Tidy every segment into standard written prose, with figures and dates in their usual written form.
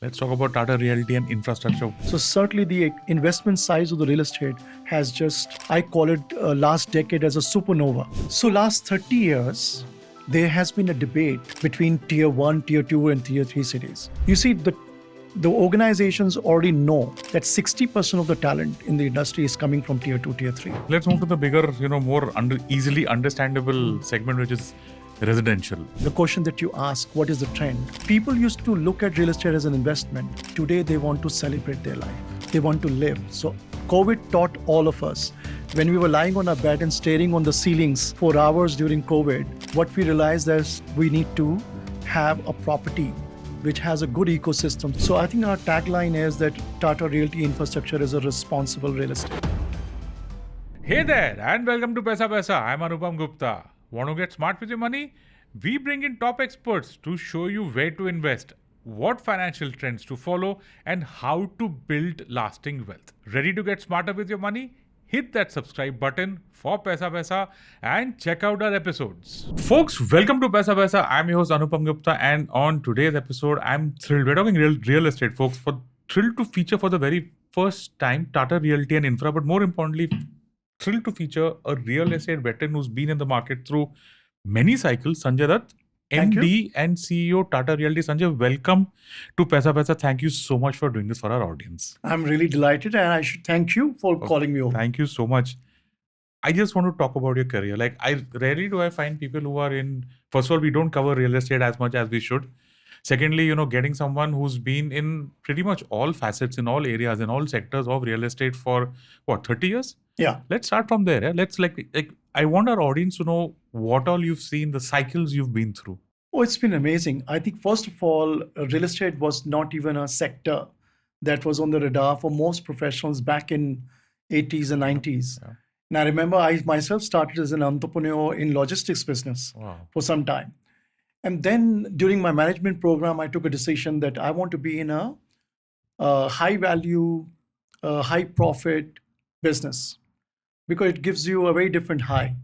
Let's talk about Tata Realty and infrastructure. So certainly the investment size of the real estate has just, I call it last decade as a supernova. So last 30 years, there has been a debate between tier 1, tier 2 and tier 3 cities. You see, the organizations already know that 60% of the talent in the industry is coming from tier 2, tier 3. Let's move to the bigger, more easily understandable segment, which is residential. The question that you ask, what is the trend? People used to look at real estate as an investment. Today, they want to celebrate their life. They want to live. So COVID taught all of us. When we were lying on our bed and staring on the ceilings for hours during COVID, what we realized is we need to have a property which has a good ecosystem. So I think our tagline is that Tata Realty Infrastructure is a responsible real estate. Hey there, and welcome to Paisa Vaisa. I'm Anupam Gupta. Want to get smart with your money? We bring in top experts to show you where to invest, what financial trends to follow, and how to build lasting wealth. Ready to get smarter with your money? Hit that subscribe button for Paisa Vaisa and check out our episodes. Folks, welcome to Paisa Vaisa. I'm your host Anupam Gupta, and on today's episode, I'm thrilled. We're talking real estate, folks. Thrilled to feature for the very first time Tata Realty and Infra, but more importantly, thrilled to feature a real estate veteran who's been in the market through many cycles, Sanjay Dutt, Thank MD you. and CEO Tata Realty. Sanjay, welcome to Paisa Paisa. Thank you so much for doing this for our audience. I'm really delighted, and I should thank you for calling me over. Thank you so much. I just want to talk about your career. Like, I rarely do I find people who are in, first of all, we don't cover real estate as much as we should. Secondly, getting someone who's been in pretty much all facets, in all areas, in all sectors of real estate for, 30 years? Yeah. Let's start from there. Yeah? Let's I want our audience to know what all you've seen, the cycles you've been through. Oh, it's been amazing. I think, first of all, real estate was not even a sector that was on the radar for most professionals back in 80s and 90s. Yeah. And I remember I myself started as an entrepreneur in logistics business for some time. And then during my management program, I took a decision that I want to be in a high value, high profit business because it gives you a very different high.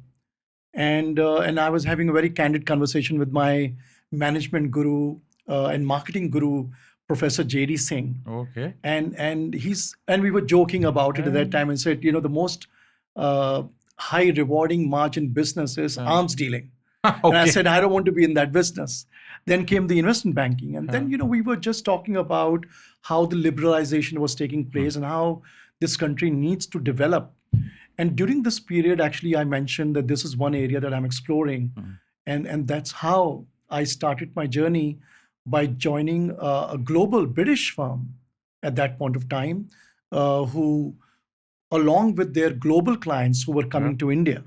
And I was having a very candid conversation with my management guru and marketing guru, Professor J.D. Singh. Okay. And we were joking about it at that time and said, the most high rewarding margin business is arms dealing. Okay. And I said, I don't want to be in that business. Then came the investment banking. And then, we were just talking about how the liberalization was taking place and how this country needs to develop. And during this period, actually, I mentioned that this is one area that I'm exploring. And that's how I started my journey by joining a global British firm at that point of time, who, along with their global clients who were coming to India,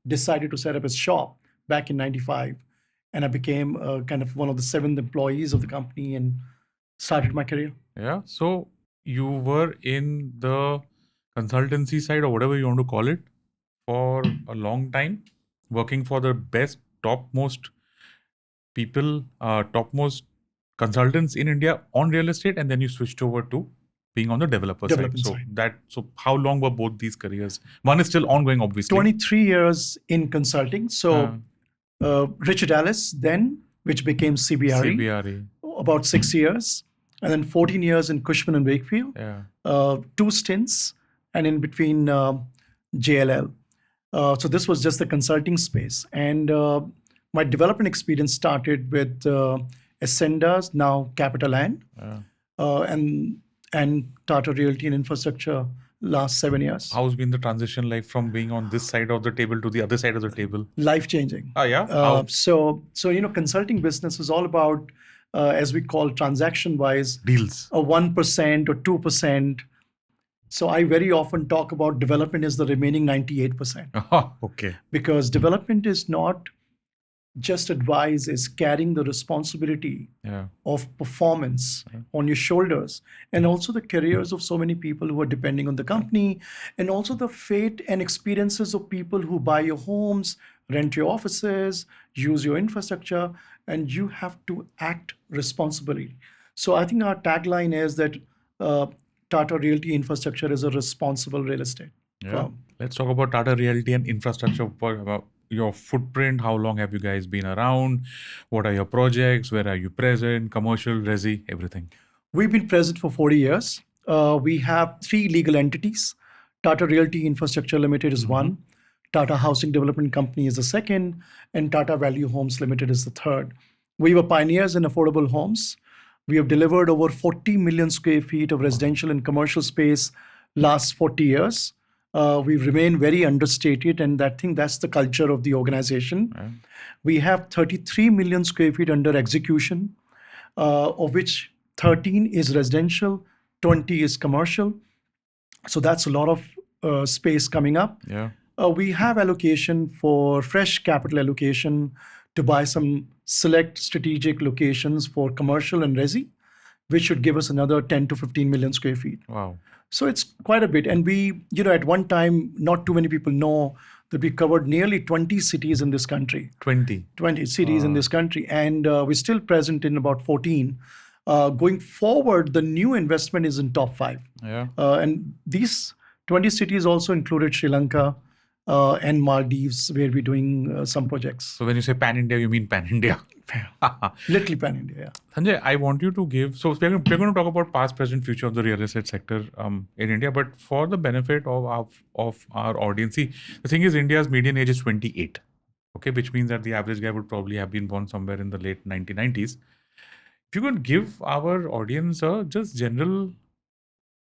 decided to set up a shop back in 95. And I became kind of one of the 7th employees of the company and started my career. Yeah. So you were in the consultancy side, or whatever you want to call it, for a long time, working for the best, topmost people, topmost consultants in India on real estate, and then you switched over to being on the development side. So how long were both these careers? One is still ongoing, obviously. 23 years in consulting. So Richard Ellis then, which became CBRE, about 6 years, and then 14 years in Cushman & Wakefield, 2 stints, and in between JLL. So this was just the consulting space. And my development experience started with Ascendas, now CapitaLand, and Tata Realty and Infrastructure last 7 years. How's been the transition like from being on this side of the table to the other side of the table? Life-changing. Oh, yeah? So consulting business is all about, as we call transaction-wise, deals. A 1% or 2%. So I very often talk about development as the remaining 98%. Oh, okay. Because development is not just advice, is carrying the responsibility of performance on your shoulders, and also the careers of so many people who are depending on the company, and also the fate and experiences of people who buy your homes, rent your offices, use your infrastructure, and you have to act responsibly. So I think our tagline is that Tata Realty Infrastructure is a responsible real estate firm. Let's talk about Tata Realty and infrastructure. Your footprint, how long have you guys been around? What are your projects? Where are you present? Commercial, resi, everything. We've been present for 40 years. We have 3 legal entities. Tata Realty Infrastructure Limited is one, Tata Housing Development Company is the second, and Tata Value Homes Limited is the third. We were pioneers in affordable homes. We have delivered over 40 million square feet of residential and commercial space last 40 years. We remain very understated, and I think that's the culture of the organization. Right. We have 33 million square feet under execution, of which 13 is residential, 20 is commercial. So that's a lot of space coming up. Yeah. We have allocation for fresh capital allocation to buy some select strategic locations for commercial and resi, which should give us another 10 to 15 million square feet. Wow. So it's quite a bit. And we, at one time, not too many people know that we covered nearly 20 cities in this country. 20. 20 cities in this country. And we're still present in about 14. Going forward, the new investment is in top 5. Yeah. And these 20 cities also included Sri Lanka and Maldives, where we're doing some projects. So when you say pan India, you mean pan India. Literally pan India, yeah. Sanjay, I want you to give. So we're going to talk about past, present, future of the real estate sector in India. But for the benefit of our audience, see, the thing is, India's median age is 28. Okay, which means that the average guy would probably have been born somewhere in the late 1990s. If you could give our audience a just general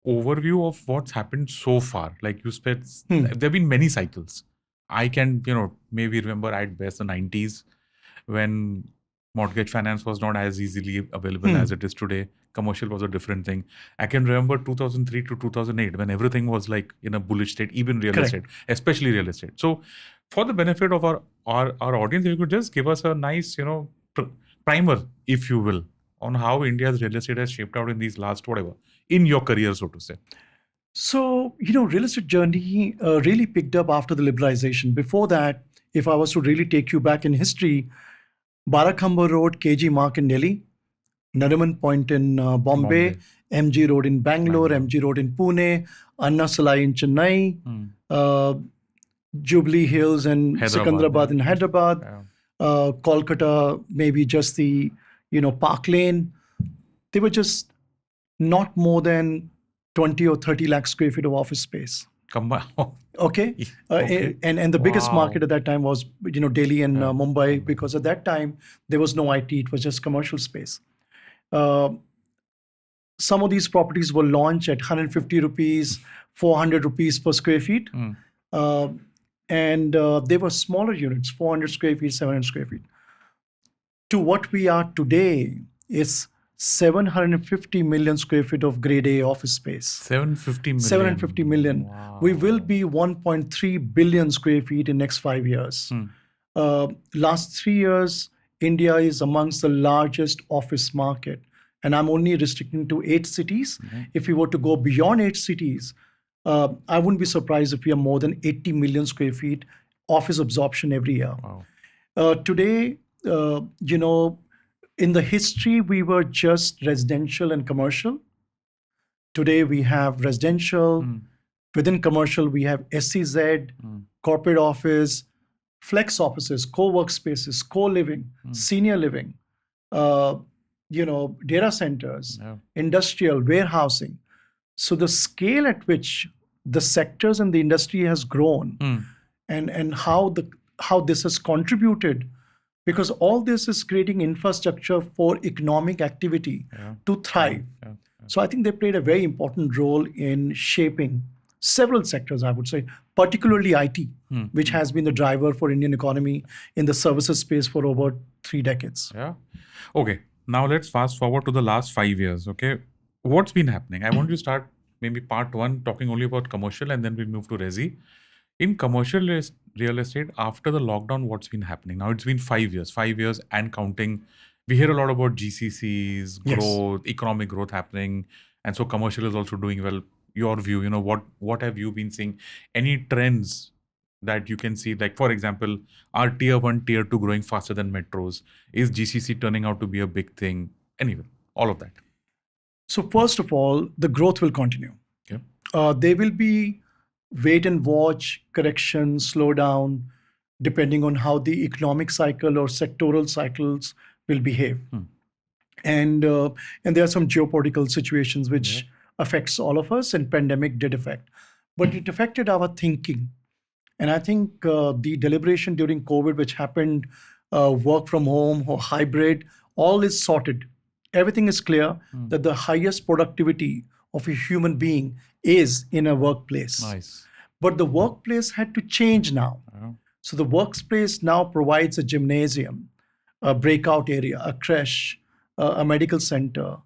overview of what's happened so far, like you said, there have been many cycles. I can, maybe remember at best the 90s when mortgage finance was not as easily available as it is today. Commercial was a different thing. I can remember 2003 to 2008 when everything was like in a bullish state, even real estate, especially real estate. So for the benefit of our audience, if you could just give us a nice, primer, if you will, on how India's real estate has shaped out in these last, whatever, in your career, so to say. So, real estate journey really picked up after the liberalization. Before that, if I was to really take you back in history, Barakhamba Road, KG Mark in Delhi, Nariman Point in Bombay, MG Road in Bangalore, MG Road in Pune, Anna Salai in Chennai, Jubilee Hills and Sikandrabad in Hyderabad, Kolkata, maybe just the, Park Lane. They were just not more than 20 or 30 lakh square feet of office space. Okay. And the biggest market at that time was, Delhi and Mumbai, because at that time, there was no IT. It was just commercial space. Some of these properties were launched at 150 rupees, 400 rupees per square feet. And they were smaller units, 400 square feet, 700 square feet. To what we are today is 750 million square feet of grade A office space. 750 million. 750 million. Wow. We will be 1.3 billion square feet in next 5 years. Last 3 years, India is amongst the largest office market. And I'm only restricting to 8 cities. If we were to go beyond 8 cities, I wouldn't be surprised if we are more than 80 million square feet office absorption every year. Wow. Today, in the history, we were just residential and commercial. Today, we have residential. Within commercial, we have SEZ, corporate office, flex offices, co-workspaces, co-living, senior living, data centers, industrial, warehousing. So the scale at which the sectors and the industry has grown and how this has contributed, because all this is creating infrastructure for economic activity to thrive. So I think they played a very important role in shaping several sectors, I would say, particularly IT, which has been the driver for Indian economy in the services space for over 3 decades. Yeah. Okay. Now let's fast forward to the last 5 years. Okay. What's been happening? I want you to start maybe part 1 talking only about commercial, and then we move to resi. In commercial real estate, after the lockdown, what's been happening? Now it's been 5 years and counting. We hear a lot about GCCs, growth, economic growth happening. And so commercial is also doing well. Your view, what have you been seeing? Any trends that you can see? Like, for example, are tier 1, tier 2 growing faster than metros? Is GCC turning out to be a big thing? Anyway, all of that. So first of all, the growth will continue. Okay. There will be wait and watch, correction, slow down, depending on how the economic cycle or sectoral cycles will behave. and there are some geopolitical situations which affects all of us, and pandemic did affect, but it affected our thinking. And I think the deliberation during COVID, which happened, work from home or hybrid, all is sorted. Everything is clear that the highest productivity of a human being is in a workplace. Nice. But the workplace had to change now. So the workspace now provides a gymnasium, a breakout area, a creche, a medical center,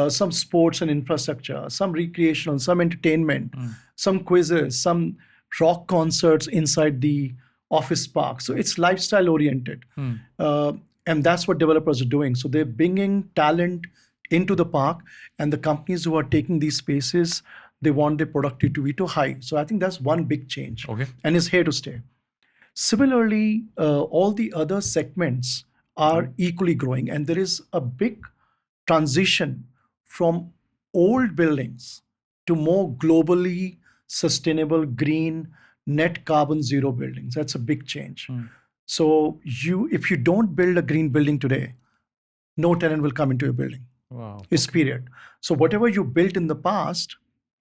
some sports and infrastructure, some recreational, some entertainment, some quizzes, some rock concerts inside the office park. So it's lifestyle oriented. And that's what developers are doing. So they're bringing talent into the park, and the companies who are taking these spaces, they want their productivity to be too high. So I think that's one big change. Okay. And it's here to stay. Similarly, all the other segments are equally growing, and there is a big transition from old buildings to more globally sustainable, green, net carbon zero buildings. That's a big change. So if you don't build a green building today, no tenant will come into your building. Wow. It's period. So whatever you built in the past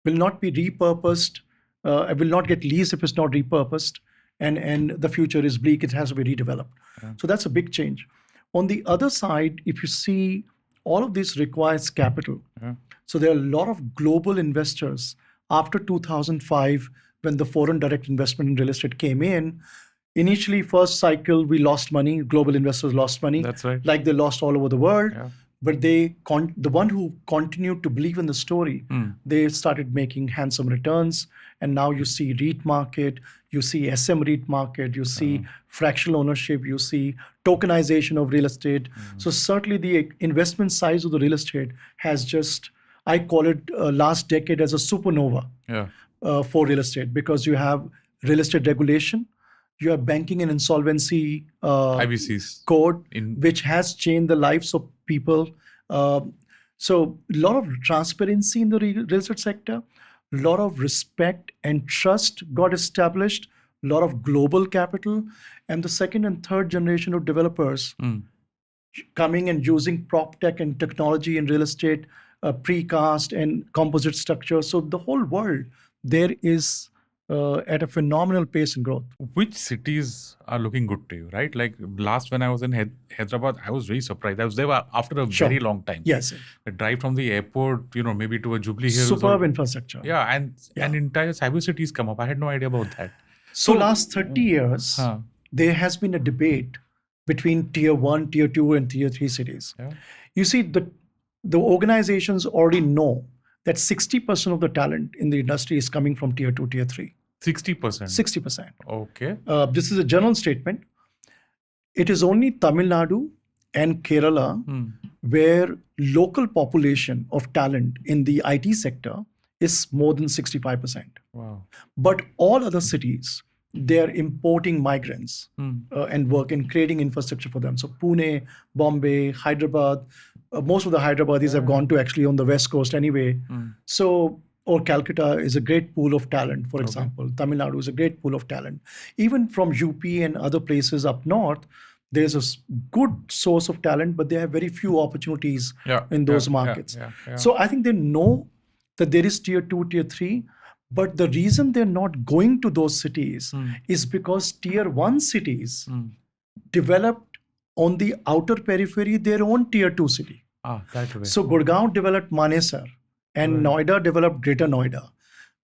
will not be repurposed, will not get leased if it's not repurposed, and the future is bleak. It has to be redeveloped. So that's a big change. On the other side, if you see, all of this requires capital. So there are a lot of global investors after 2005, when the foreign direct investment in real estate came in. Initially, first cycle, we lost money. Global investors lost money. That's right. Like they lost all over the world. But the one who continued to believe in the story, they started making handsome returns. And now you see REIT market, you see SM REIT market, you see fractional ownership, you see tokenization of real estate. So certainly the investment size of the real estate has just, I call it last decade as a supernova for real estate, because you have real estate regulation, you have banking and insolvency IBCs code, which has changed the lives of people. So a lot of transparency in the real estate sector, a lot of respect and trust got established, a lot of global capital, and the second and third generation of developers coming and using prop tech and technology in real estate, precast and composite structure. So the whole world there is at a phenomenal pace in growth. Which cities are looking good to you, right? Like last when I was in Hyderabad, I was very surprised. I was there after a very long time. Yes. The drive from the airport, maybe to a Jubilee Hills. Superb infrastructure. Yeah, and an entire cyber cities come up. I had no idea about that. So last 30 years, there has been a debate between tier 1, tier 2 and tier 3 cities. You see, the organizations already know that 60% of the talent in the industry is coming from tier 2, tier 3. 60%? 60%. Okay. This is a general statement. It is only Tamil Nadu and Kerala where local population of talent in the IT sector is more than 65%. Wow. But all other cities, they are importing migrants and work and creating infrastructure for them. So Pune, Bombay, Hyderabad, most of the Hyderabadis have gone to actually on the West Coast anyway. So, or Calcutta is a great pool of talent, for example. Tamil Nadu is a great pool of talent. Even from UP and other places up north, there's a good source of talent, but they have very few opportunities in those markets. So I think they know that there is tier 2, tier 3, but the reason they're not going to those cities is because tier 1 cities developed on the outer periphery their own tier 2 city. That way. So Gurgaon developed Manesar, and Noida developed Greater Noida.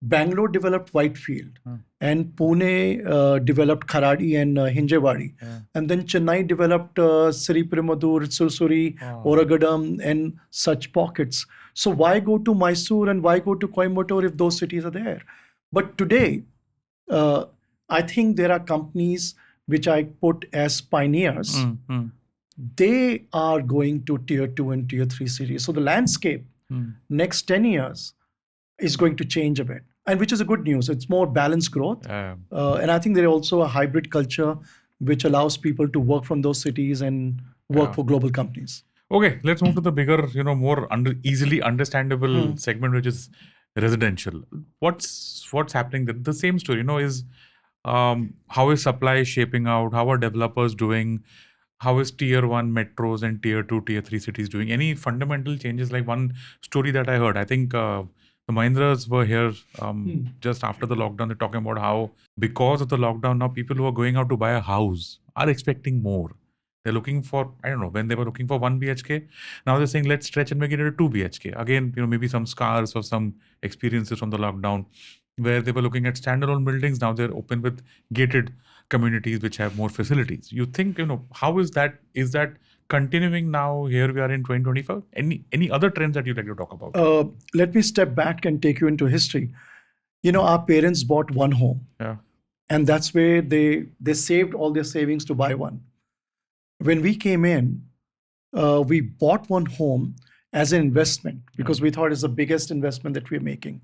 Bangalore developed Whitefield, and Pune developed Kharadi and Hinjewadi. And then Chennai developed Sriperumbudur, Sursuri, Oragadam, and such pockets. So why go to Mysore and why go to Coimbatore if those cities are there? But today, I think there are companies which I put as pioneers. They are going to tier 2 and tier 3 cities. So the landscape next 10 years is going to change a bit, and which is a good news. It's more balanced growth. And I think there's also a hybrid culture which allows people to work from those cities and work for global companies. Okay, let's move to the bigger, more easily understandable segment, which is residential. What's happening? The same story, is how is supply shaping out? How are developers doing? How is tier 1 metros and tier 2, tier 3 cities doing? Any fundamental changes? Like one story that I heard, I think the Mahindras were here just after the lockdown. They're talking about how because of the lockdown, now people who are going out to buy a house are expecting more. They're looking for, I don't know, when they were looking for 1 BHK, now they're saying let's stretch and make it a 2 BHK. Again, maybe some scars or some experiences from the lockdown where they were looking at standalone buildings. Now they're open with gated communities which have more facilities. You think, how is that? Is that continuing now? Here we are in 2025. Any other trends that you'd like to talk about? Let me step back and take you into history. Our parents bought one home. Yeah. And that's where they saved all their savings to buy one. When we came in, we bought one home as an investment because we thought it's the biggest investment that we're making.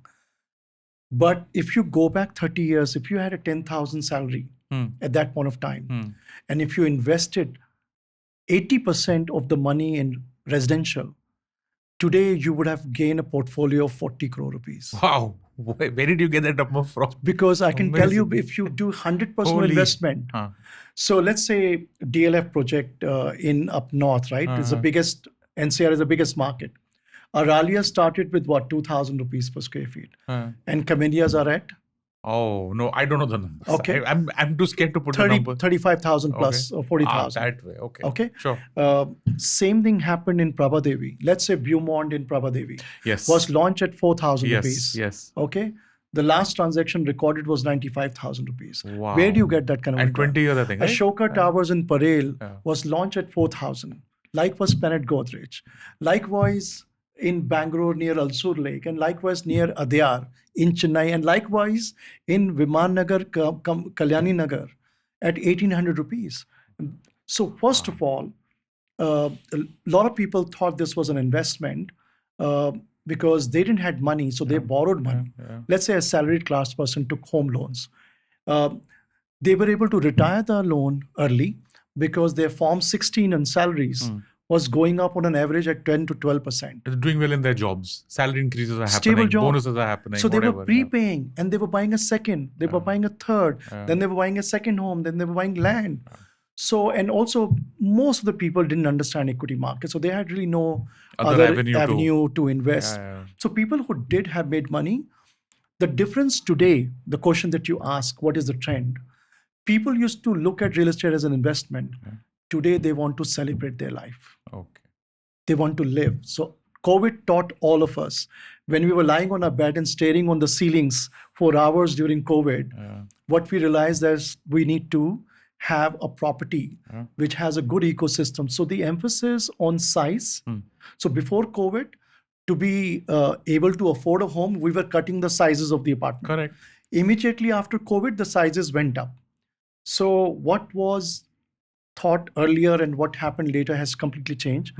But if you go back 30 years, if you had a 10,000 salary at that point of time, and if you invested 80% of the money in residential, today you would have gained a portfolio of 40 crore rupees. Wow. Where did you get that number from? Because I can tell you, if you do 100% investment, so let's say DLF project in up north, right? Is the biggest, NCR is the biggest market. Aralia started with what, 2,000 rupees per square feet. And Camellias are at? Oh, no, I don't know the numbers. Okay. I'm too scared to put the number. 35,000 plus or 40,000. That way, okay. Okay. Sure. Same thing happened in Prabhadevi. Let's say Beaumont in Prabhadevi. Yes. Was launched at 4,000 rupees. Yes. Okay. The last transaction recorded was 95,000 rupees. Wow. Where do you get that kind of And 20 years, I think. Right? Ashoka Towers in Parel was launched at 4,000. Likewise, Planet Godrej. Likewise, in Bangalore near Alsur Lake, and likewise near Adyar in Chennai, and likewise in Viman Nagar, Kalyani Nagar at 1,800 rupees. So first of all, a lot of people thought this was an investment because they didn't have money, so they borrowed money. Let's say a salaried class person took home loans. They were able to retire the loan early because their Form 16 and salaries was going up on an average at 10 to 12%. They're doing well in their jobs. Salary increases are Stable happening. job. Bonuses are happening. So they whatever, were prepaying and they were buying a second. They were buying a third. Then they were buying a second home. Then they were buying land. So, and also most of the people didn't understand equity market. So they had really no other avenue to invest. So people who did have made money, the difference today, the question that you ask, what is the trend? People used to look at real estate as an investment. Today, they want to celebrate their life. Okay. They want to live. So COVID taught all of us. When we were lying on our bed and staring on the ceilings for hours during COVID, what we realized is we need to have a property which has a good ecosystem. So the emphasis on size. So before COVID, to be able to afford a home, we were cutting the sizes of the apartment. Correct. Immediately after COVID, the sizes went up. So what was thought earlier and what happened later has completely changed.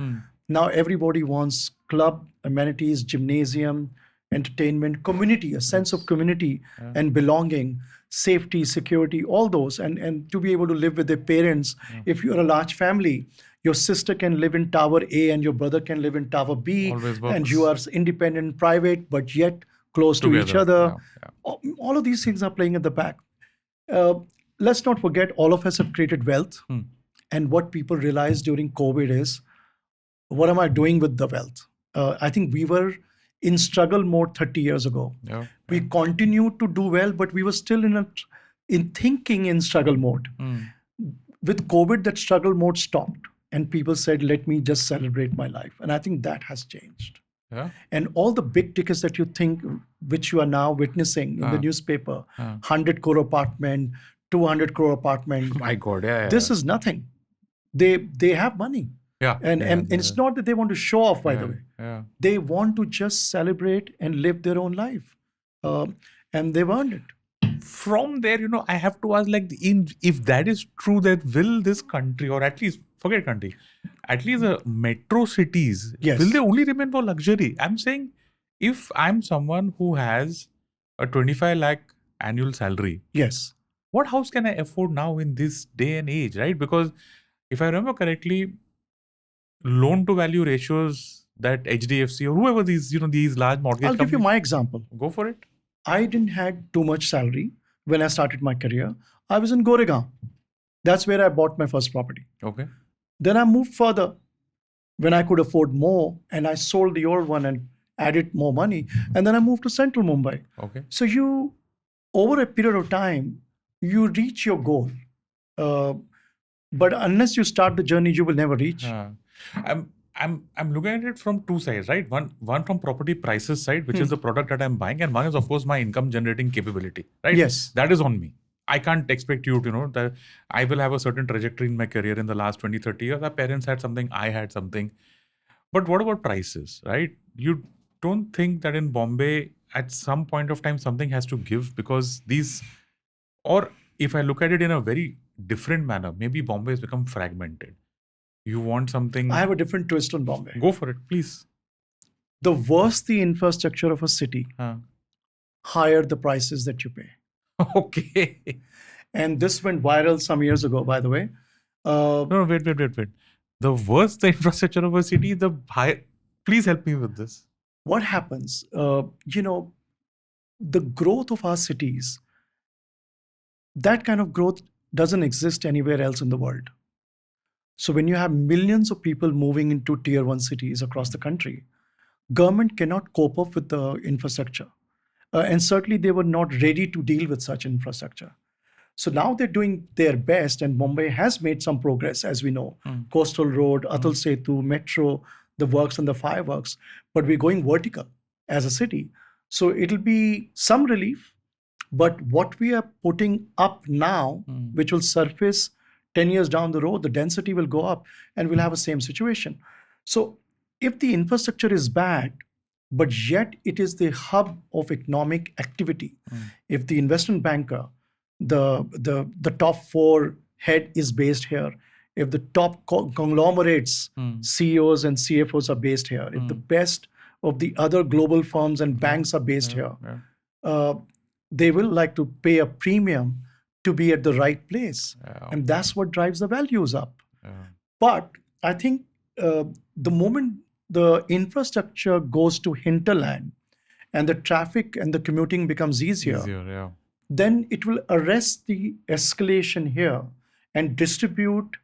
Now everybody wants club, amenities, gymnasium, entertainment, community, a sense of community and belonging, safety, security, all those, and to be able to live with their parents. If you're a large family, your sister can live in Tower A and your brother can live in Tower B, and you are independent, private, but yet close to each other. All of these things are playing at the back. Let's not forget, all of us have created wealth. And what people realized during COVID is, what am I doing with the wealth? I think we were in struggle mode 30 years ago. We continued to do well, but we were still in thinking in struggle mode. With COVID, that struggle mode stopped. And people said, let me just celebrate my life. And I think that has changed. And all the big tickets that you think, which you are now witnessing in the newspaper, 100 crore apartment, 200 crore apartment. My God, This is nothing. They have money. And it's not that they want to show off, by the way. They want to just celebrate and live their own life. And they've earned it. From there, I have to ask, if that is true, that will this country, or at least, forget country, at least the metro cities, will they only remain for luxury? I'm saying, if I'm someone who has a 25 lakh annual salary, what house can I afford now in this day and age, right? Because if I remember correctly, loan to value ratios that HDFC or whoever these large mortgage I'll give you my example. Go for it. I didn't have too much salary when I started my career. I was in Goregaon. That's where I bought my first property. Okay. Then I moved further when I could afford more, and I sold the old one and added more money. And then I moved to central Mumbai. Okay. So you, over a period of time, you reach your goal. Uh, but unless you start the journey, you will never reach. I'm looking at it from two sides, right? One from property prices side, which is the product that I'm buying, and one is of course my income generating capability, right? Yes. That is on me. I can't expect you to know that I will have a certain trajectory in my career in the last 20, 30 years. Our parents had something, I had something. But what about prices, right? You don't think that in Bombay, at some point of time, something has to give because these, or if I look at it in a very different manner, maybe Bombay has become fragmented. You want something. I have a different twist on Bombay. Go for it, please. The worse the infrastructure of a city, higher the prices that you pay. Okay. And this went viral some years ago, by the way. No, wait. The worse the infrastructure of a city, the higher. Please help me with this. What happens? The growth of our cities, that kind of growth doesn't exist anywhere else in the world. So when you have millions of people moving into tier 1 cities across the country, government cannot cope up with the infrastructure. And certainly they were not ready to deal with such infrastructure. So now they're doing their best, and Mumbai has made some progress, as we know. Coastal Road, Atal Setu, Metro, the works and the fireworks, but we're going vertical as a city. So it'll be some relief, but what we are putting up now, which will surface 10 years down the road, the density will go up and we'll have the same situation. So if the infrastructure is bad, but yet it is the hub of economic activity, if the investment banker, the top 4 head is based here, if the top conglomerates, CEOs and CFOs are based here, if the best of the other global firms and banks are based here, they will like to pay a premium to be at the right place. And that's what drives the values up. But I think the moment the infrastructure goes to hinterland and the traffic and the commuting becomes easier, then it will arrest the escalation here and distribute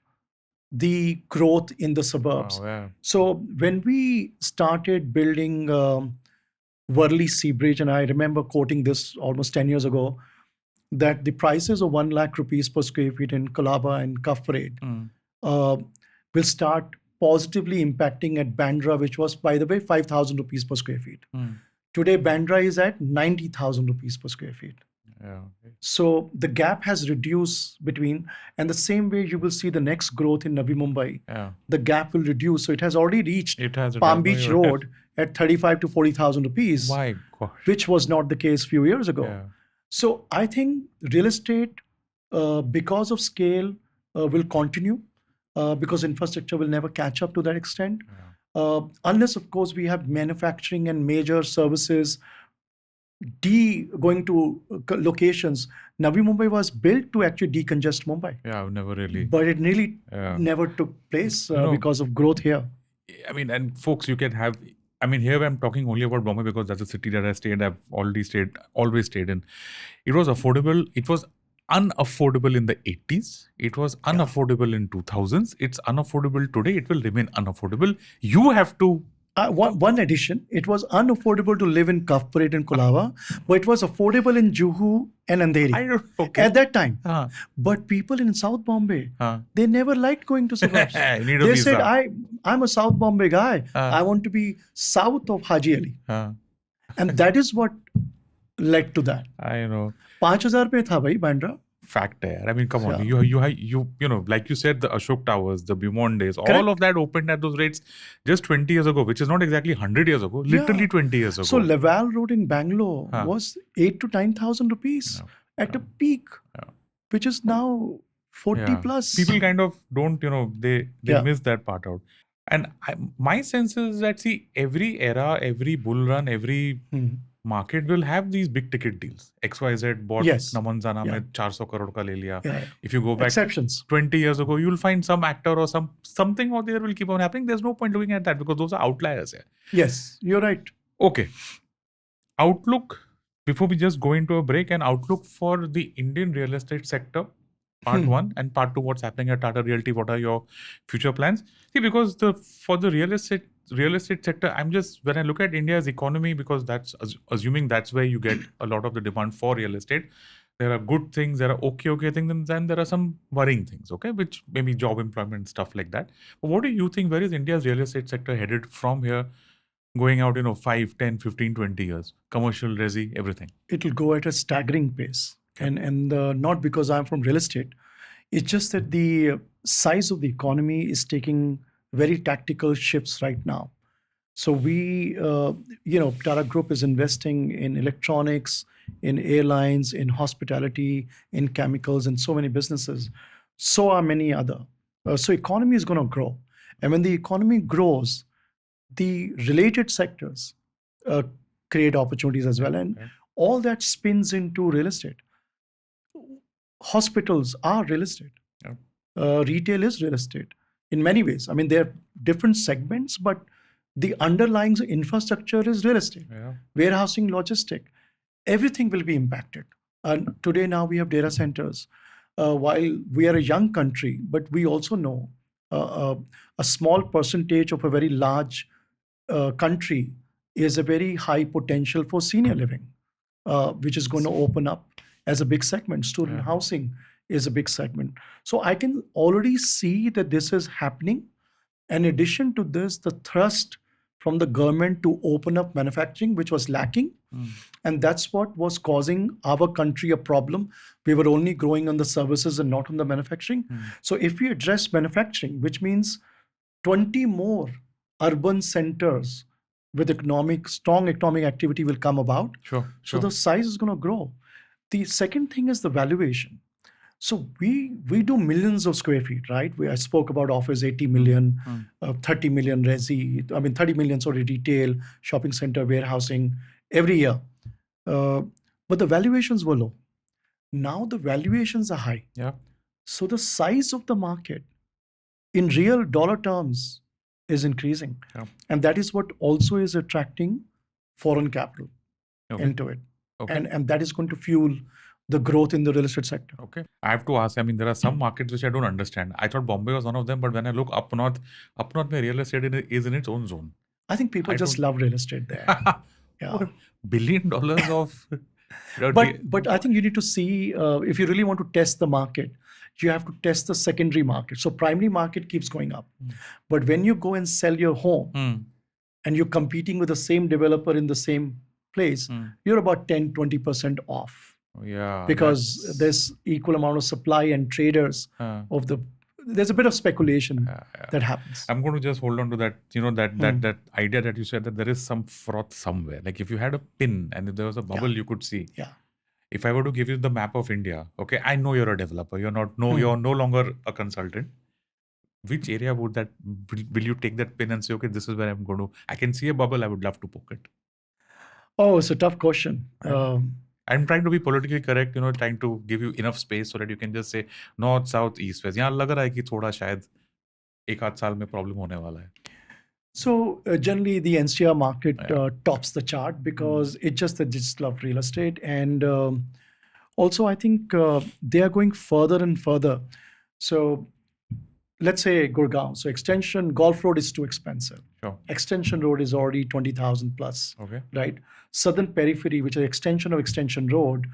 the growth in the suburbs. So when we started building Worli Sea Bridge, and I remember quoting this almost 10 years ago, that the prices of 1 lakh rupees per square feet in Colaba and Cuff Parade will start positively impacting at Bandra, which was, by the way, 5,000 rupees per square feet. Today, Bandra is at 90,000 rupees per square feet. So the gap has reduced between, and the same way you will see the next growth in Navi Mumbai, the gap will reduce. So it has already reached Palm Beach Road at 35 to 40,000 rupees, My gosh. which was not the case a few years ago. So I think real estate, because of scale, will continue because infrastructure will never catch up to that extent. Unless, of course, we have manufacturing and major services going to locations. Navi Mumbai was built to actually decongest Mumbai. I've never really. But it really never took place because of growth here. I mean, and folks, you can have. I mean, here I'm talking only about Bombay because that's a city that I've always stayed in. It was affordable. It was unaffordable in the 80s. It was unaffordable in 2000s. It's unaffordable today. It will remain unaffordable. You have to. One addition, it was unaffordable to live in Cuff Parade and Colaba, but it was affordable in Juhu and Andheri at that time. But people in South Bombay, they never liked going to suburbs. They said, I'm a South Bombay guy. I want to be south of Haji Ali. And that is what led to that. I know. 5,000 pe tha bhai, Bandra. Fact hai. I mean, come on. You know, like you said, the Ashok Towers, the Beaumont days, all of that opened at those rates just 20 years ago, which is not exactly 100 years ago, literally 20 years ago. So Laval Road in Bangalore was 8 to 9,000 rupees at a peak, which is now 40 plus. People kind of don't, they miss that part out. And my sense is that, see, every era, every bull run, every market will have these big ticket deals. XYZ bought Namanzana mein 400 crore ka le liya. If you go back exceptions 20 years ago, you'll find some actor or something out there will keep on happening. There's no point looking at that because those are outliers. Yes, you're right. Okay. Outlook, before we just go into a break, an outlook for the Indian real estate sector Part one, and part two, what's happening at Tata Realty? What are your future plans? See, because for the real estate sector, I'm just, when I look at India's economy, because that's assuming that's where you get a lot of the demand for real estate. There are good things, there are okay things, and then there are some worrying things, okay, which maybe job employment, stuff like that. But what do you think? Where is India's real estate sector headed from here, going out, 5, 10, 15, 20 years? Commercial, resi, everything. It'll go at a staggering pace. And not because I'm from real estate. It's just that the size of the economy is taking very tactical shifts right now. So Tata Group is investing in electronics, in airlines, in hospitality, in chemicals, and so many businesses. So are many other. So economy is going to grow. And when the economy grows, the related sectors create opportunities as well. And all that spins into real estate. Hospitals are real estate. Retail is real estate in many ways. I mean, there are different segments, but the underlying infrastructure is real estate. Warehousing, logistic, everything will be impacted. And today now we have data centers. While we are a young country, but we also know a small percentage of a very large country is a very high potential for senior living, which is going to open up as a big segment. Student housing is a big segment. So I can already see that this is happening. In addition to this, the thrust from the government to open up manufacturing, which was lacking. And that's what was causing our country a problem. We were only growing on the services and not on the manufacturing. So if we address manufacturing, which means 20 more urban centers with strong economic activity will come about. So the size is going to grow. The second thing is the valuation. So we do millions of square feet, right? I spoke about office, 80 million, 30 million resi, 30 million, retail, shopping center, warehousing every year. But the valuations were low. Now the valuations are high. So the size of the market in real dollar terms is increasing. And that is what also is attracting foreign capital into it. And that is going to fuel the growth in the real estate sector. I have to ask, there are some markets which I don't understand. I thought Bombay was one of them, but when I look up north mein real estate is in its own zone. I think people just love real estate there. $1 billion of... But I think you need to see, if you really want to test the market, you have to test the secondary market. So primary market keeps going up. But when you go and sell your home and you're competing with the same developer in the same place, you're about 10, 20% off. Because there's equal amount of supply and traders there's a bit of speculation that happens. I'm going to just hold on to that, that idea that you said that there is some froth somewhere. Like if you had a pin and if there was a bubble you could see. If I were to give you the map of India, okay, I know you're a developer. You're no longer a consultant. Which area would will you take that pin and say, okay, this is where I'm going to, I can see a bubble, I would love to poke it. Oh, it's a tough question. I'm trying to be politically correct, trying to give you enough space so that you can just say north, south, east, west. यहाँ लग रहा है कि थोड़ा शायद एक आध साल में problem होने वाला है. So generally the NCR market tops the chart because it's just that they just love real estate. And also I think they are going further and further. So let's say Gurgaon. So Extension Golf Road is too expensive. Extension Road is already 20,000 plus, right? Southern Periphery, which is extension of Extension Road,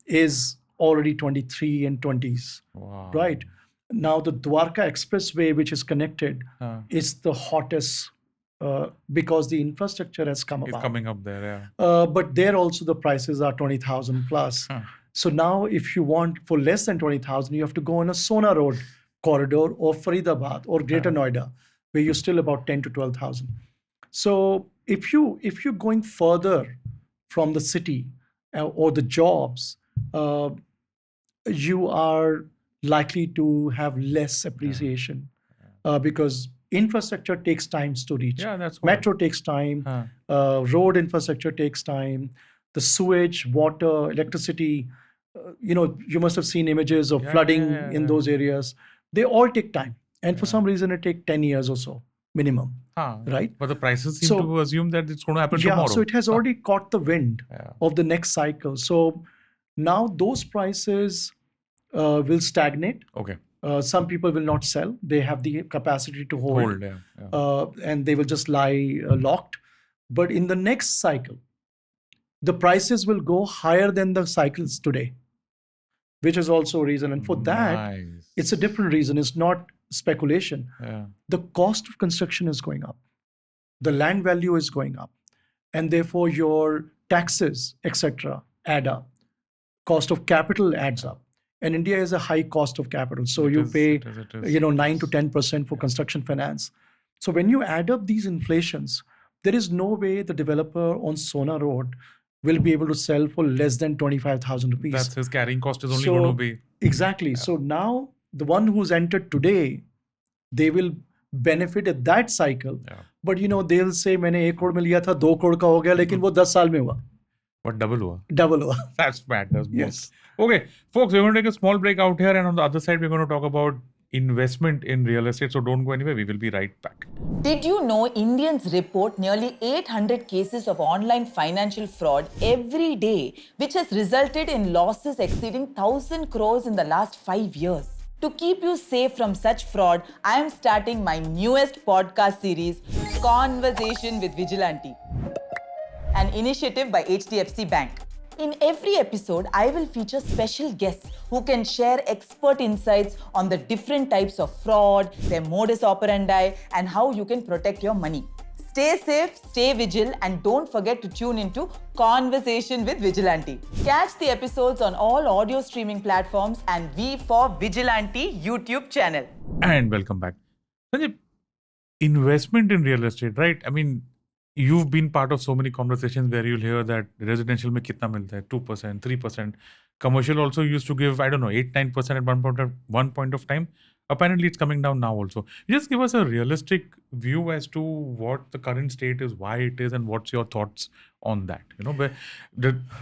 is already 23 and 20s, right? Now the Dwarka Expressway, which is connected, is the hottest because the infrastructure has come about. It's coming up there, but there also the prices are 20,000 plus. So now if you want for less than 20,000, you have to go on a Sona Road corridor or Faridabad or Greater Noida, where you're still about 10 to 12,000. So if you're going further from the city or the jobs, you are likely to have less appreciation because infrastructure takes time to reach. Metro takes time, road infrastructure takes time, the sewage, water, electricity. You must have seen images of flooding in those areas. They all take time. And for some reason, it takes 10 years or so, minimum. Right? But the prices seem to assume that it's going to happen tomorrow. So it has already caught the wind of the next cycle. So now those prices will stagnate. Okay. Some people will not sell. They have the capacity to hold. Yeah. And they will just lie locked. But in the next cycle, the prices will go higher than the cycles today, which is also a reason. And for that, it's a different reason. It's not speculation. Yeah. The cost of construction is going up. The land value is going up. And therefore, your taxes, etc., add up. Cost of capital adds up. And India is a high cost of capital. So you pay, 9 to 10% for construction finance. So when you add up these inflations, there is no way the developer on Sona Road will be able to sell for less than 25,000 rupees. That's his carrying cost is only going to be. Exactly. Yeah. So now the one who's entered today, they will benefit at that cycle. Yeah. But they'll say, मैंने 1 crore में लिया था, 2 crore का हो गया, लेकिन वो 10 साल में हुआ. What double हुआ? Double हुआ. That's bad. That's yes. Okay, folks, we're going to take a small break out here, and on the other side, we're going to talk about investment in real estate. So don't go anywhere. We will be right back. Did you know Indians report nearly 800 cases of online financial fraud every day, which has resulted in losses exceeding 1,000 crores in the last 5 years? To keep you safe from such fraud, I am starting my newest podcast series, Conversation with Vigilante, an initiative by HDFC Bank. In every episode, I will feature special guests who can share expert insights on the different types of fraud, their modus operandi, and how you can protect your money. Stay safe, stay vigilant, and don't forget to tune into Conversation with Vigilante. Catch the episodes on all audio streaming platforms and V for Vigilante YouTube channel. And welcome back. Sanjay, investment in real estate, right? I mean, you've been part of so many conversations where you'll hear that residential mein kitna milta hai, 2%, 3%. Commercial also used to give, 8, 9% at one point of time. Apparently, it's coming down now also. You just give us a realistic view as to what the current state is, why it is, and what's your thoughts on that.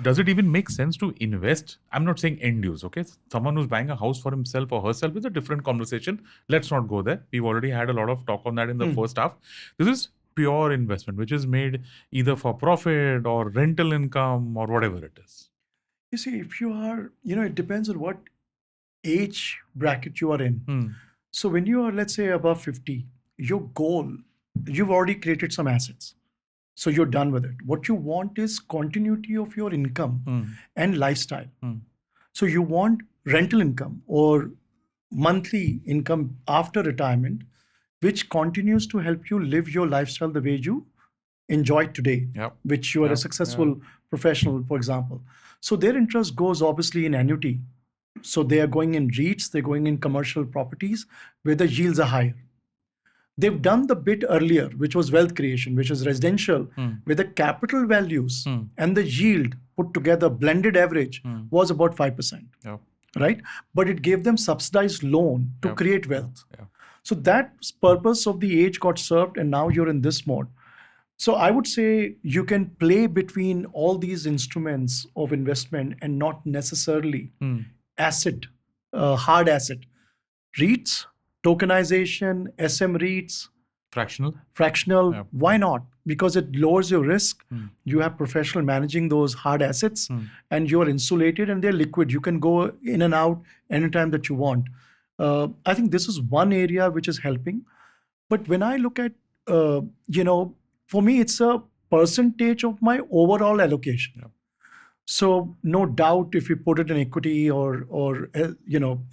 Does it even make sense to invest? I'm not saying end use, okay? Someone who's buying a house for himself or herself is a different conversation. Let's not go there. We've already had a lot of talk on that in the first half. This is pure investment, which is made either for profit or rental income or whatever it is. You see, if you are, it depends on what age bracket you are in. So when you are, let's say, above 50, your goal, you've already created some assets. So you're done with it. What you want is continuity of your income and lifestyle. So you want rental income or monthly income after retirement, which continues to help you live your lifestyle the way you enjoy today, which you are a successful professional, for example. So their interest goes obviously in annuity. So they are going in REITs, they're going in commercial properties where the yields are higher. They've done the bit earlier, which was wealth creation, which is residential, where the capital values and the yield put together, blended average, was about 5%. Right? But it gave them subsidized loan to create wealth. So that purpose of the age got served, and now you're in this mode. So I would say you can play between all these instruments of investment and not necessarily hard asset. REITs, tokenization, SM REITs. Fractional. Why not? Because it lowers your risk. You have professional managing those hard assets and you're insulated and they're liquid. You can go in and out anytime that you want. I think this is one area which is helping. But when I look at, for me, it's a percentage of my overall allocation. So no doubt if you put it in equity or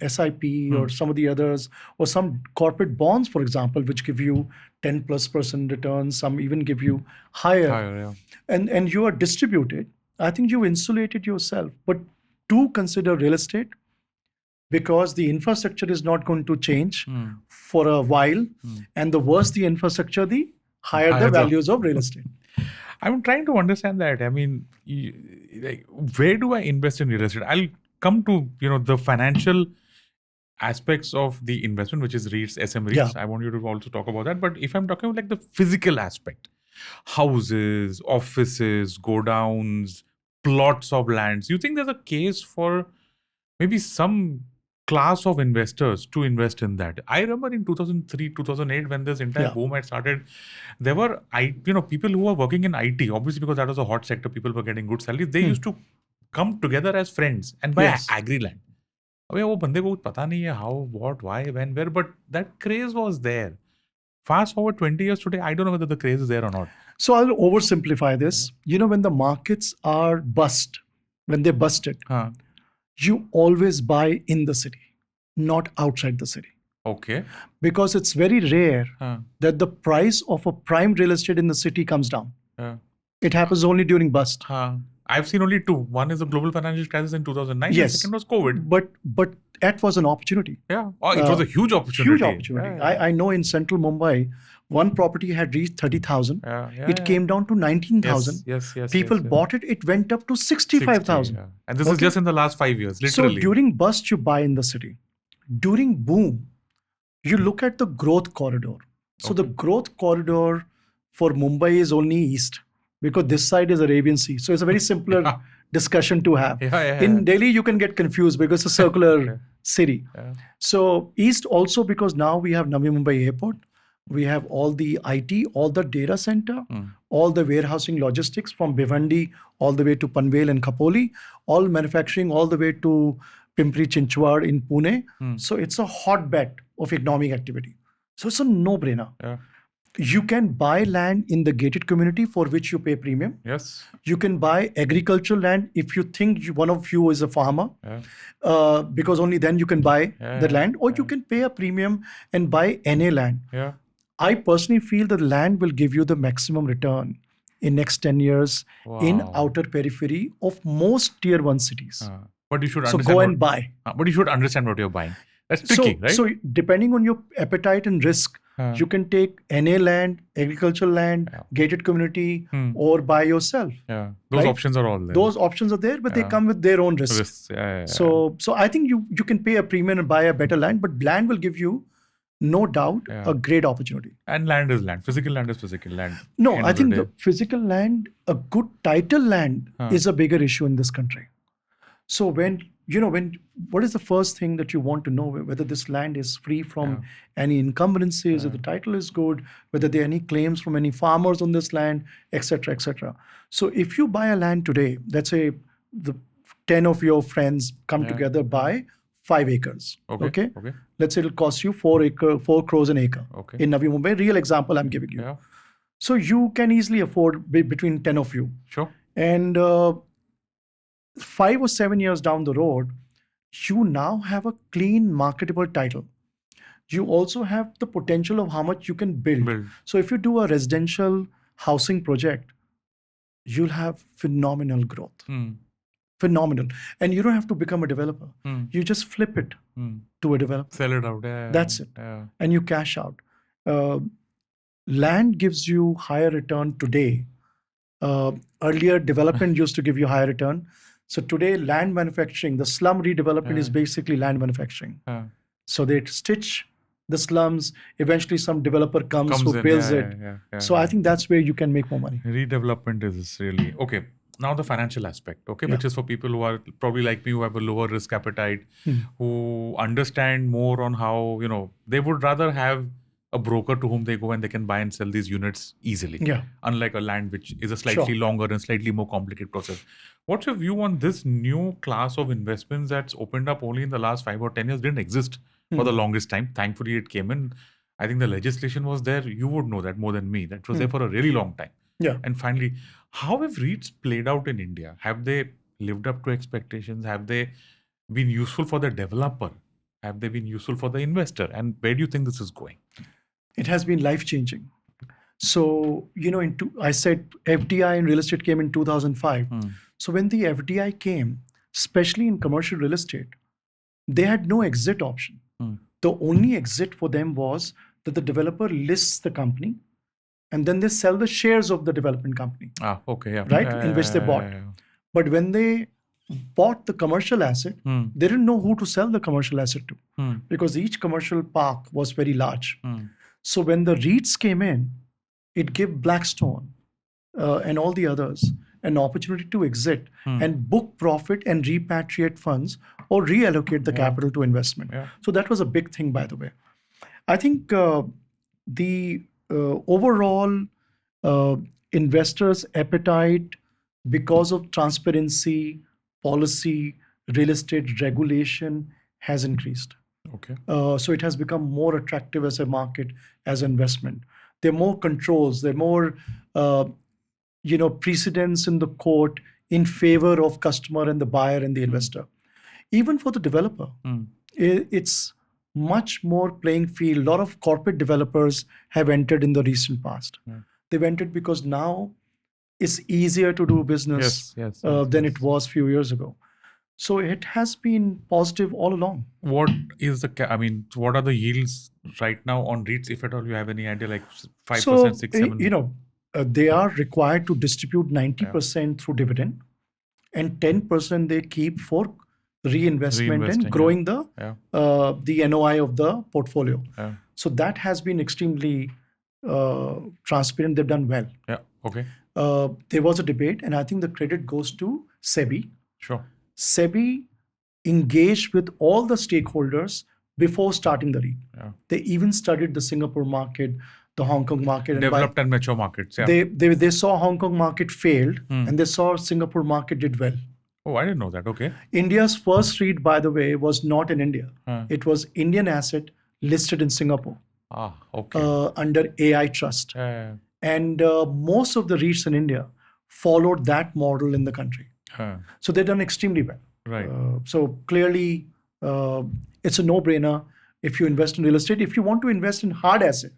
SIP or some of the others, or some corporate bonds, for example, which give you 10+% returns, some even give you higher. And you are distributed, I think you insulated yourself. But do consider real estate, because the infrastructure is not going to change for a while. And the worse the infrastructure, the higher the values of real estate. I'm trying to understand that. I mean, where do I invest in real estate? I'll come to, the financial aspects of the investment, which is REITs, SM REITs. I want you to also talk about that. But if I'm talking about the physical aspect, houses, offices, godowns, plots of lands, you think there's a case for maybe some class of investors to invest in that? I remember in 2003, 2008, when this entire boom had started, there were people who were working in IT, obviously because that was a hot sector, people were getting good salaries. They used to come together as friends and buy agri land. अबे वो बंदे को पता नहीं है how, what, why, when, where, but that craze was there. Fast forward 20 years today, I don't know whether the craze is there or not. So I'll oversimplify this. When the markets are when they busted, Huh. you always buy in the city, not outside the city. Okay. Because it's very rare Huh. that the price of a prime real estate in the city comes down. Yeah. It happens only during bust. Huh. I've seen only two. One is the global financial crisis in 2009. Yes. The second was COVID. But that was an opportunity. Yeah. Oh, it was a huge opportunity. Huge opportunity. Yeah. I know in central Mumbai, one property had reached 30,000. Yeah, it came down to 19,000. Yes. People bought it. It went up to 65,000. 60, yeah. And this is just in the last 5 years, literally. So during bust, you buy in the city. During boom, you look at the growth corridor. So the growth corridor for Mumbai is only east, because this side is Arabian Sea. So it's a very simpler discussion to have. In Delhi, you can get confused because it's a circular city. Yeah. So east also, because now we have Navi Mumbai Airport. We have all the IT, all the data center, all the warehousing logistics from Bhiwandi all the way to Panvel and Khopoli, all manufacturing all the way to Pimpri Chinchwad in Pune. So it's a hotbed of economic activity. So it's a no-brainer. Yeah. You can buy land in the gated community for which you pay premium. Yes. You can buy agricultural land if you think one of you is a farmer, because only then you can buy the land, or you can pay a premium and buy NA land. Yeah. I personally feel that land will give you the maximum return in next 10 years in outer periphery of most tier 1 cities. But you should So understand go and buy. But you should understand what you're buying. That's tricky, right? So depending on your appetite and risk, you can take NA land, agricultural land, gated community, or buy yourself. Yeah. Those options are all there. Those options are there, but they come with their own risks. So I think you can pay a premium and buy a better land, but land will give you, no doubt, a great opportunity. And land is land. Physical land is physical land. No, I think the physical land, a good title land is a bigger issue in this country. So what is the first thing that you want to know? Whether this land is free from any encumbrances, if the title is good, whether there are any claims from any farmers on this land, etc., etc. So if you buy a land today, let's say the 10 of your friends come together, buy 5 acres. Okay. Let's say it'll cost you 4 crores an acre. In Navi Mumbai, real example I'm giving you. Yeah. So you can easily afford between 10 of you. Sure. And 5 or 7 years down the road, you now have a clean marketable title. You also have the potential of how much you can build. So if you do a residential housing project, you'll have phenomenal growth. Phenomenal. And you don't have to become a developer. You just flip it to a developer. Sell it out. That's it. And you cash out. Land gives you higher return today. Earlier, development used to give you higher return. So today, land manufacturing, the slum redevelopment is basically land manufacturing. So they stitch the slums. Eventually, some developer comes who builds it. So I think that's where you can make more money. Redevelopment is really okay. Now the financial aspect, which is for people who are probably like me, who have a lower risk appetite, who understand more on how, they would rather have a broker to whom they go and they can buy and sell these units easily. Unlike a land which is a slightly longer and slightly more complicated process. What's your view on this new class of investments that's opened up only in the last 5 or 10 years? Didn't exist for the longest time. Thankfully, it came in. I think the legislation was there. You would know that more than me. That was there for a really long time. And finally, how have REITs played out in India? Have they lived up to expectations? Have they been useful for the developer? Have they been useful for the investor? And where do you think this is going? It has been life-changing. So, I said FDI in real estate came in 2005. So when the FDI came, especially in commercial real estate, they had no exit option. The only exit for them was that the developer lists the company and then they sell the shares of the development company. In which they bought. But when they bought the commercial asset, they didn't know who to sell the commercial asset to because each commercial park was very large. So when the REITs came in, it gave Blackstone and all the others an opportunity to exit and book profit and repatriate funds or reallocate the capital to investment. So that was a big thing, by the way. I think the overall investors' appetite, because of transparency, policy, real estate regulation, has increased. Okay. So it has become more attractive as a market, as investment. There are more controls. There are more, precedents in the court in favor of customer and the buyer and the investor. Even for the developer, it's much more playing field. A lot of corporate developers have entered in the recent past. They've entered because now it's easier to do business than it was a few years ago. So it has been positive all along. What is what are the yields right now on REITs, if at all you have any idea, like 5%, So, 6, 7? They are required to distribute 90% through dividend, and 10% they keep for reinvestment Reinvesting, and growing the NOI of the portfolio. So that has been extremely transparent. They've done well. Yeah. Okay. There was a debate, and I think the credit goes to SEBI. Sure. SEBI engaged with all the stakeholders before starting the REIT. They even studied the Singapore market, the Hong Kong market. Developed and mature markets. Yeah. They saw Hong Kong market failed, and they saw Singapore market did well. Oh, I didn't know that. Okay. India's first REIT, by the way, was not in India. It was Indian asset listed in Singapore. Okay. Under AI Trust. And most of the REITs in India followed that model in the country. So they've done extremely well. Right. So clearly, it's a no-brainer if you invest in real estate. If you want to invest in hard asset,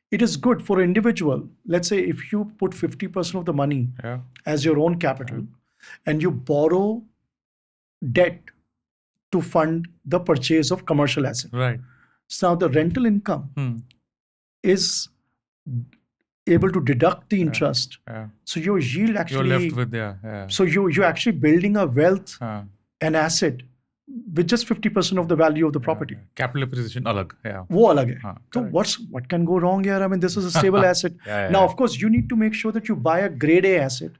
it is good for an individual. Let's say if you put 50% of the money as your own capital and you borrow debt to fund the purchase of commercial asset. Right. So now the rental income is able to deduct the interest. So your yield actually... You're left with, So you're actually building a wealth, an asset, with just 50% of the value of the property. Capital appreciation alag. वो अलग है. So what can go wrong here? I mean, this is a stable asset. Now, of course, you need to make sure that you buy a grade A asset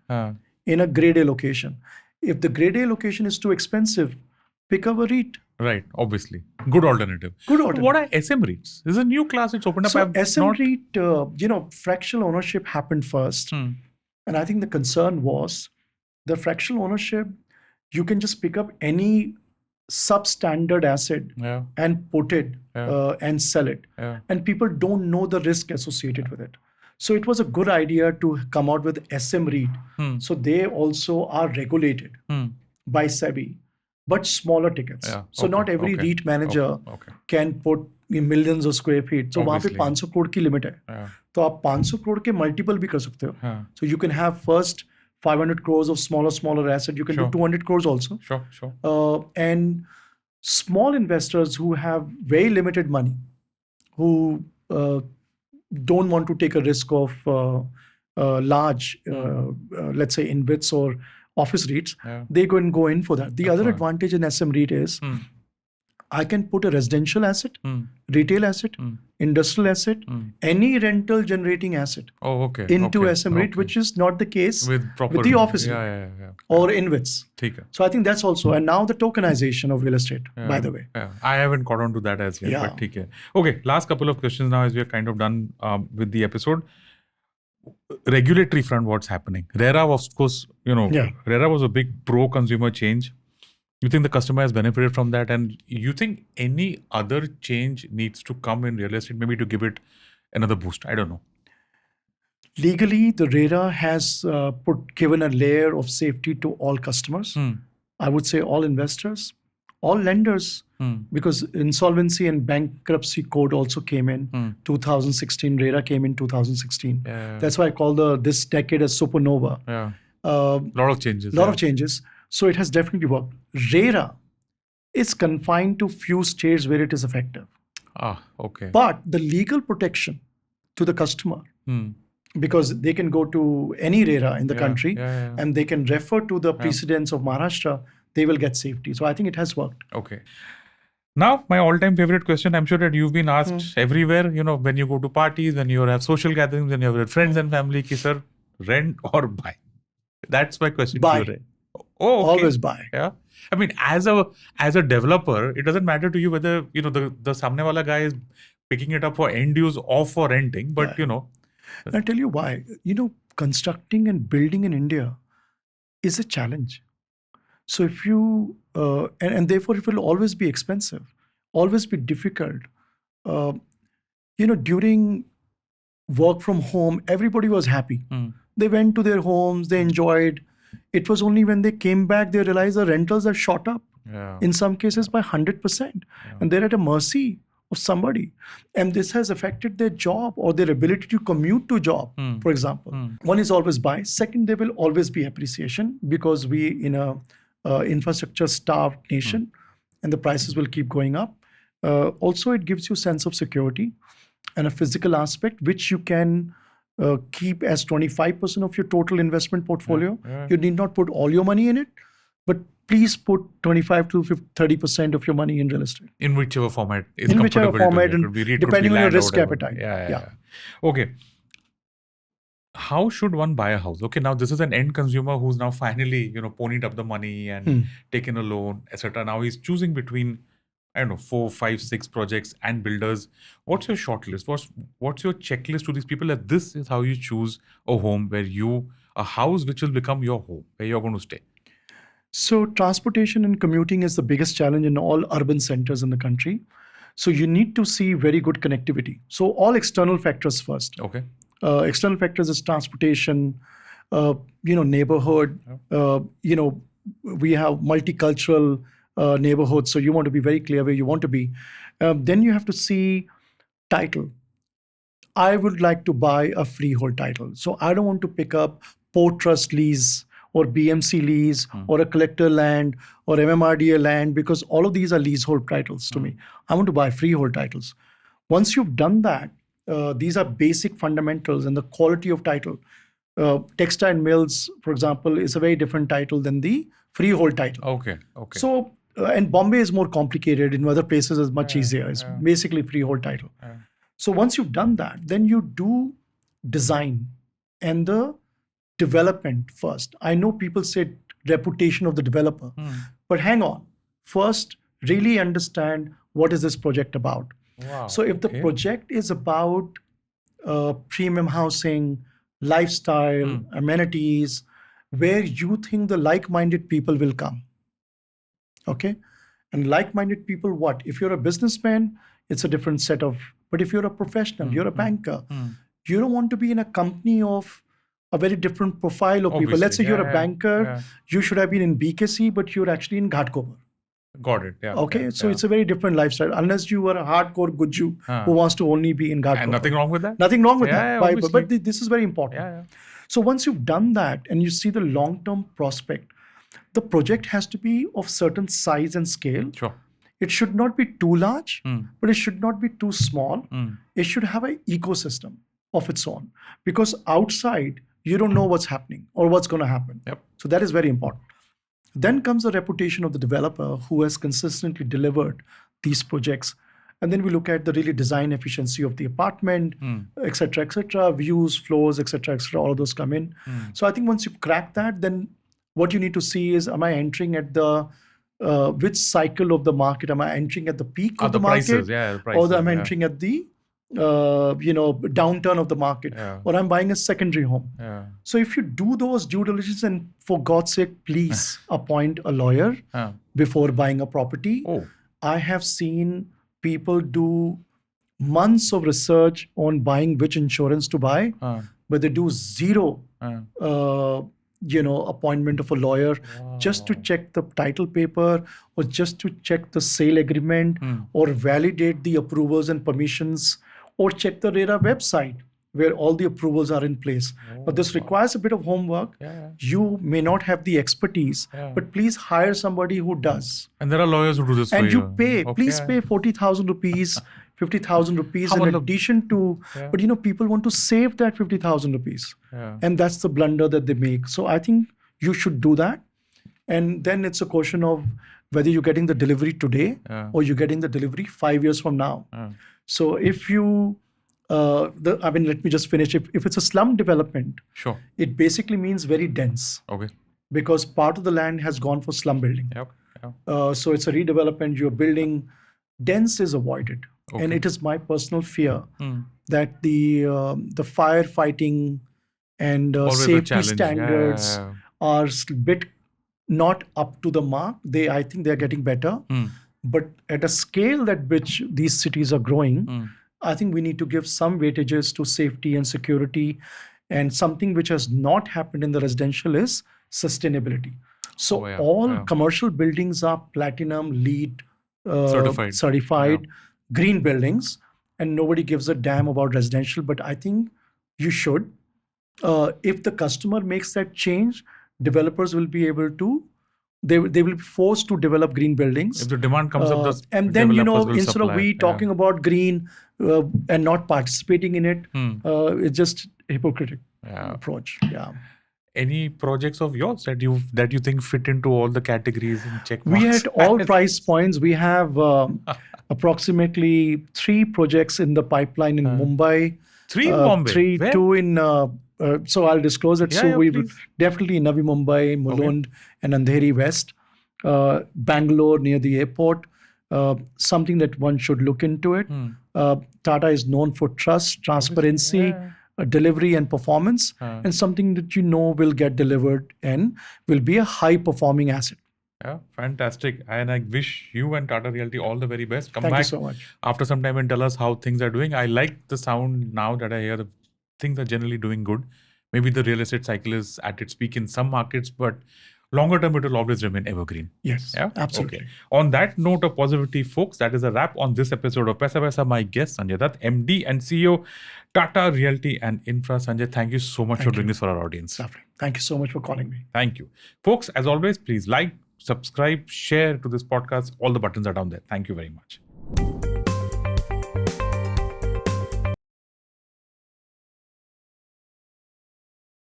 in a grade A location. If the grade A location is too expensive, pick up a REIT. Right, obviously. Good alternative. What are SM REITs? This is a new class. It's opened up. So SM REIT, fractional ownership happened first. And I think the concern was the fractional ownership, you can just pick up any substandard asset and put it and sell it. And people don't know the risk associated with it. So it was a good idea to come out with SM REIT. So they also are regulated by SEBI, but smaller tickets. So not every REIT manager can put millions of square feet. So वहाँ पे 500 crore की limit है. तो आप 500 crore के multiple भी कर सकते हो. So you can have first 500 crores of smaller asset. You can do 200 crores also. Sure. And small investors who have very limited money, who don't want to take a risk of large, let's say InvITs or office REITs, they can go in for that. The other advantage in SM REIT is I can put a residential asset, retail asset, industrial asset, any rental generating asset into SM REIT, which is not the case with the office or InvITs. So I think that's also, and now the tokenization of real estate, by the way. I haven't got on to that as yet, but okay, last couple of questions now as we are kind of done with the episode. Regulatory front, what's happening? RERA was, of course, RERA was a big pro-consumer change. You think the customer has benefited from that, and you think any other change needs to come in real estate, maybe to give it another boost? I don't know. Legally, the RERA has given a layer of safety to all customers. I would say all investors, all lenders, because Insolvency and Bankruptcy Code also came in 2016. RERA came in 2016. That's why I call this decade as Supernova. Lot of changes. So it has definitely worked. RERA is confined to few states where it is effective. But the legal protection to the customer, because they can go to any RERA in the country and they can refer to the precedents of Maharashtra, they will get safety. So I think it has worked. Okay. Now, my all-time favorite question, I'm sure that you've been asked everywhere, when you go to parties, when you have social gatherings, when you have with friends and family, ki sir, rent or buy? That's my question. Buy. Oh, okay. Always buy. Yeah. I mean, as a developer, it doesn't matter to you whether, the samne wala guy is picking it up for end use or for renting, but I'll tell you why. Constructing and building in India is a challenge. So if you, and therefore it will always be expensive, always be difficult. During work from home, everybody was happy. They went to their homes, they enjoyed. It was only when they came back, they realized the rentals have shot up, in some cases by 100%. And they're at a mercy of somebody. And this has affected their job or their ability to commute to job, for example. One is always buy. Second, there will always be appreciation because we in a infrastructure starved nation and the prices will keep going up. Also, it gives you sense of security and a physical aspect, which you can keep as 25% of your total investment portfolio. You need not put all your money in it, but please put 25 to 30% of your money in real estate. In whichever format is In whichever comfortable format, to you. and It could be REIT, depending could be on your land or risk whatever. appetite. Yeah. Okay. How should one buy a house? Okay, now this is an end consumer who's now finally, ponied up the money and taken a loan, etc. Now he's choosing between, 4, 5, 6 projects and builders. What's your short list? What's your checklist to these people that this is how you choose a home a house which will become your home, where you're going to stay? So transportation and commuting is the biggest challenge in all urban centers in the country. So you need to see very good connectivity. So all external factors first. Okay. External factors is transportation, neighborhood. We have multicultural neighborhoods, so you want to be very clear where you want to be. Then you have to see title. I would like to buy a freehold title. So I don't want to pick up port trust lease or BMC lease or a collector land or MMRDA land, because all of these are leasehold titles to me. I want to buy freehold titles. Once you've done that, these are basic fundamentals and the quality of title. Textile mills, for example, is a very different title than the freehold title. Okay. So, and Bombay is more complicated. In other places, it's much easier. It's basically freehold title. So once you've done that, then you do design and the development first. I know people say reputation of the developer, but hang on. First, really understand what is this project about. Wow. So if the project is about premium housing, lifestyle, amenities, where you think the like-minded people will come. Okay? And like-minded people, what? If you're a businessman, it's a different set of, but if you're a professional, you're a banker, you don't want to be in a company of a very different profile of people. Let's say you're a banker, you should have been in BKC, but you're actually in Ghatkopar. Got it. Yeah. Okay, so it's a very different lifestyle. Unless you are a hardcore Guju who wants to only be in Ghatkopar. And nothing wrong with that? Nothing wrong with that. Obviously. But this is very important. Yeah. So once you've done that and you see the long-term prospect, the project has to be of certain size and scale. Sure. It should not be too large, but it should not be too small. It should have an ecosystem of its own. Because outside, you don't know what's happening or what's going to happen. Yep. So that is very important. Then comes the reputation of the developer who has consistently delivered these projects. And then we look at the really design efficiency of the apartment, et cetera, views, floors, et cetera, all of those come in. So I think once you crack that, then what you need to see is, am I entering at the, which cycle of the market? Am I entering at the peak of the market? Prices, the prices, or I'm entering at the downturn of the market, or I'm buying a secondary home. So if you do those due diligence, and for God's sake, please appoint a lawyer before buying a property. I have seen people do months of research on buying which insurance to buy, but they do zero appointment of a lawyer just to check the title paper or just to check the sale agreement or validate the approvals and permissions, or check the RERA website where all the approvals are in place. But this requires a bit of homework. You may not have the expertise, but please hire somebody who does. And there are lawyers who do this and for you. And you pay. Please pay 40,000 rupees, 50,000 rupees in addition to, but people want to save that 50,000 rupees. And that's the blunder that they make. So I think you should do that. And then it's a question of whether you're getting the delivery today or you're getting the delivery 5 years from now. So if you, let me just finish. If it's a slum development, it basically means very dense. Okay. Because part of the land has gone for slum building. So it's a redevelopment, you're building, dense is avoided. Okay. And it is my personal fear that the firefighting and safety standards are a bit not up to the mark. I think they're getting better. But at a scale at which these cities are growing, I think we need to give some weightages to safety and security. And something which has not happened in the residential is sustainability. So all commercial buildings are platinum, LEED certified green buildings, and nobody gives a damn about residential. But I think you should. If the customer makes that change, developers will be able to. They will be forced to develop green buildings. If the demand comes up, and then instead supply. of we talking about green and not participating in it, it's just hypocritical approach. Yeah. Any projects of yours that you think fit into all the categories and check marks? We at all price points. We have approximately 3 projects in the pipeline in Mumbai. 3 in Bombay? 3, Where? 2 in. So I'll disclose it. We please. definitely in Navi Mumbai, Mulund, and Andheri West, Bangalore near the airport. Something that one should look into it. Tata is known for trust, transparency, delivery, and performance, and something that will get delivered and will be a high-performing asset. Yeah, fantastic. And I wish you and Tata Realty all the very best. Come Thank back you so much. after some time and tell us how things are doing. I like the sound now that I hear the things are generally doing good. Maybe the real estate cycle is at its peak in some markets, but longer term, it will always remain evergreen. Yes, absolutely. Okay. On that note of positivity, folks, that is a wrap on this episode of Paisa Vaisa. My guest, Sanjay Dutt, MD and CEO, Tata Realty and Infra. Sanjay, thank you so much for doing this for our audience. Lovely. Thank you so much for calling me. Thank you. Folks, as always, please like, subscribe, share to this podcast. All the buttons are down there. Thank you very much.